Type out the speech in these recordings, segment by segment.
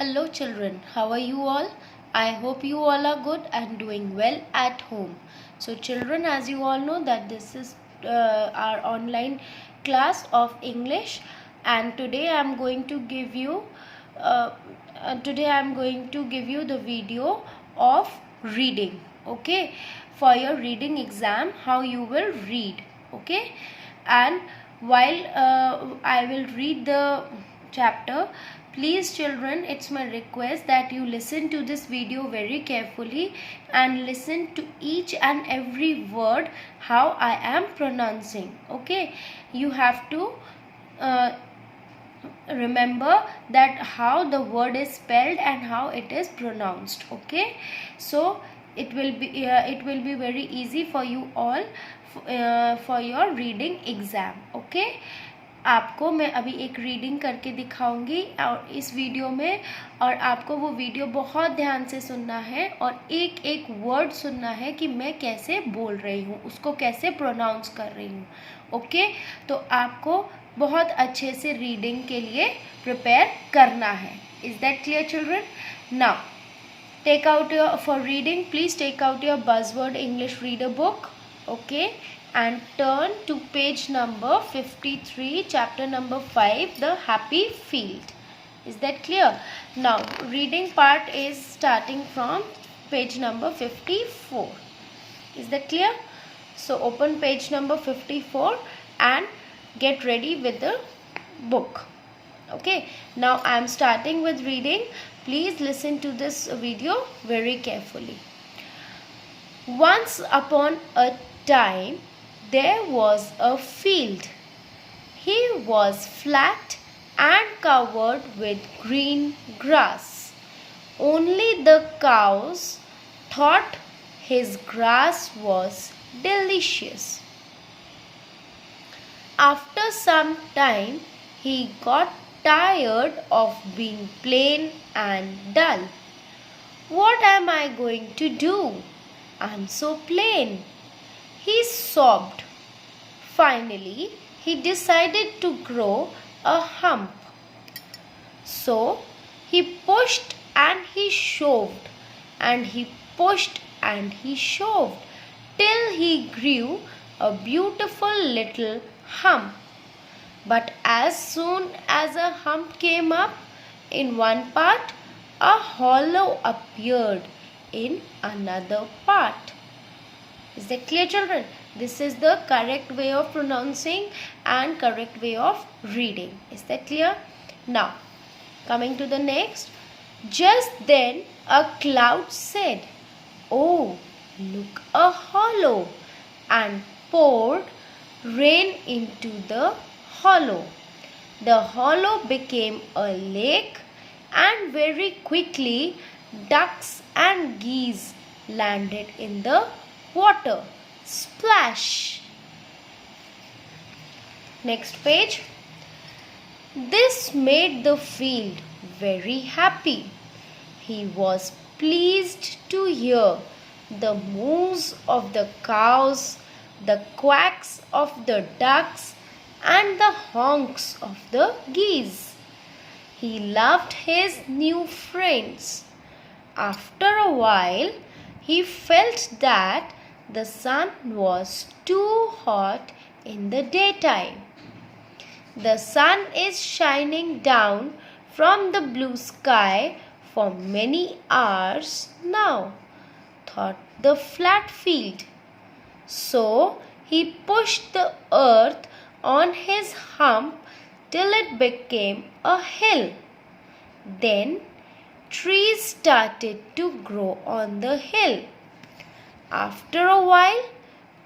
Hello children, how are you all? I hope you all are good and doing well at home. So children, as you all know that this is our online class of English, and today I am going to give you the video of reading, okay, for your reading exam, how you will read, okay. And while I will read the chapter, please children, it's my request that you listen to this video very carefully and listen to each and every word how I am pronouncing, okay. You have to remember that how the word is spelled and how it is pronounced, okay. So it will be very easy for you all for your reading exam, okay. आपको मैं अभी एक reading करके दिखाऊंगी और इस video में, और आपको वो वीडियो बहुत ध्यान से सुनना है और एक एक वर्ड सुनना है कि मैं कैसे बोल रही हूँ, उसको कैसे प्रोनाउंस कर रही हूँ, ओके। तो आपको बहुत अच्छे से रीडिंग के लिए प्रिपेयर करना है। Is that clear children? Now take out your, for reading, please take out your buzzword English reader book, okay, and turn to page number 53, chapter number 5, the happy field. Is that clear? Now reading part is starting from page number 54. Is that clear? So open page number 54 and get ready with the book, okay. Now I am starting with reading. Please listen to this video very carefully. Once upon a time there was a field. He was flat and covered with green grass. Only the cows thought his grass was delicious. After some time he got tired of being plain and dull. What am I going to do? I'm so plain, he sobbed. Finally, he decided to grow a hump. So, he pushed and he shoved, and he pushed and he shoved, till he grew a beautiful little hump. But as soon as a hump came up in one part, a hollow appeared in another part. Is that clear children? This is the correct way of pronouncing and correct way of reading. Is that clear? Now, coming to the next. Just then a cloud said, "Oh, look, a hollow," and poured rain into the hollow. The hollow became a lake, and very quickly ducks and geese landed in the water. Splash! Next page. This made the field very happy. He was pleased to hear the moos of the cows, the quacks of the ducks, and the honks of the geese. He loved his new friends. After a while, he felt that the sun was too hot in the daytime. The sun is shining down from the blue sky for many hours now, thought the flat field. So he pushed the earth on his hump till it became a hill. Then trees started to grow on the hill. After a while,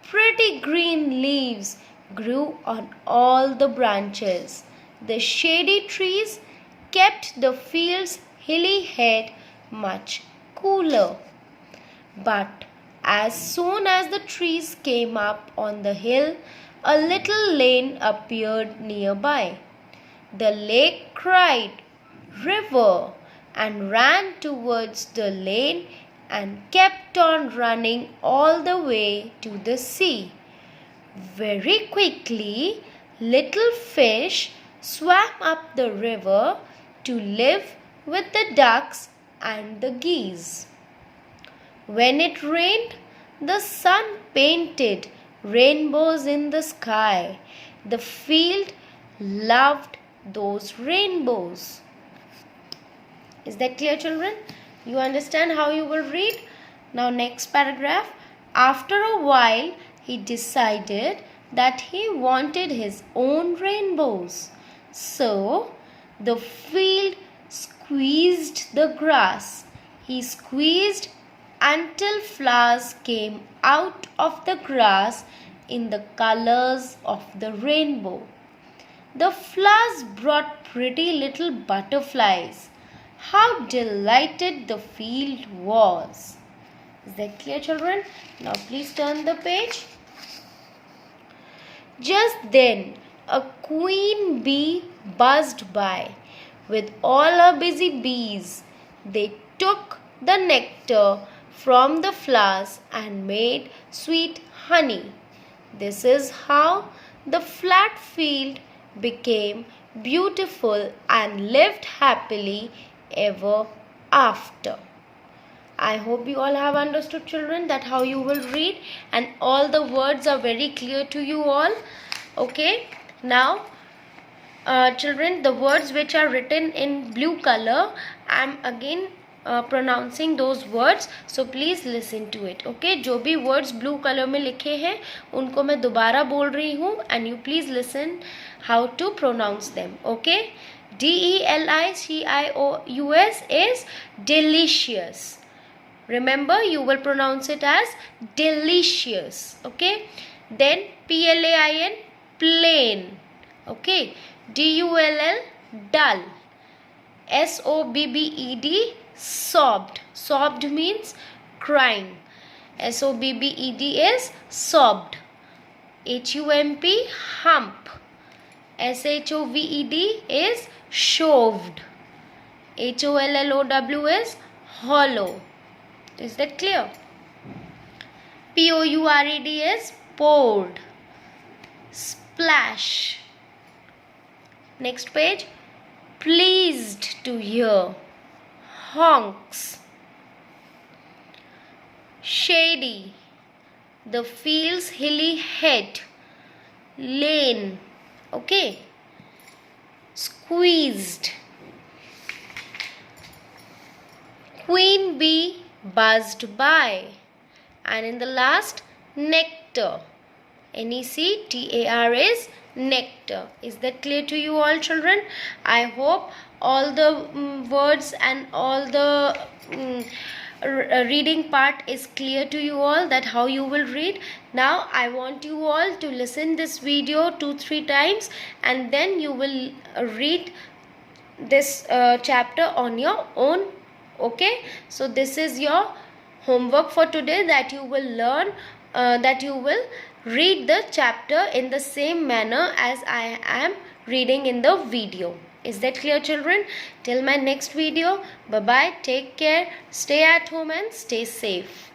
pretty green leaves grew on all the branches. The shady trees kept the field's hilly head much cooler. But as soon as the trees came up on the hill, a little lane appeared nearby. The lake cried, "River," and ran towards the lane and kept on running all the way to the sea. Very quickly, little fish swam up the river to live with the ducks and the geese. When it rained, the sun painted rainbows in the sky. The field loved those rainbows. Is that clear, children? You understand how you will read? Now, next paragraph. After a while, he decided that he wanted his own rainbows. So, the field squeezed the grass. He squeezed until flowers came out of the grass in the colors of the rainbow. The flowers brought pretty little butterflies. How delighted the field was. Is that clear, children? Now please turn the page. Just then, a queen bee buzzed by with all her busy bees. They took the nectar from the flowers and made sweet honey. This is how the flat field became beautiful and lived happily ever after. I hope you all have understood, children, that how you will read, and all the words are very clear to you all. Okay, now children, the words which are written in blue color, I am again pronouncing those words, so please listen to it. Okay, जो भी words blue color में लिखे हैं उनको मैं दोबारा बोल रही हूँ, and you please listen how to pronounce them. Okay, DELICIOUS is delicious. Remember, you will pronounce it as delicious. Okay, then PLAIN, plain. Okay, DULL, dull. SOBBED, sobbed. Sobbed means crying. SOBBED is sobbed. HUMP, hump. SHOVED is shoved. HOLLOW is hollow. Is that clear? POURED is poured. Splash. Next page. Pleased to hear. Honks. Shady. The field's hilly head. Lane. Okay. Squeezed. Queen bee buzzed by. And in the last, nectar. NECTAR is nectar. Is that clear to you all, children? I hope all the words and all the reading part is clear to you all, that how you will read. Now I want you all to listen this video 2-3 times, and then you will read this chapter on your own. Okay, so this is your homework for today, that you will learn, that you will read the chapter in the same manner as I am reading in the video. Is that clear, children? Till my next video, bye bye, take care, stay at home and stay safe.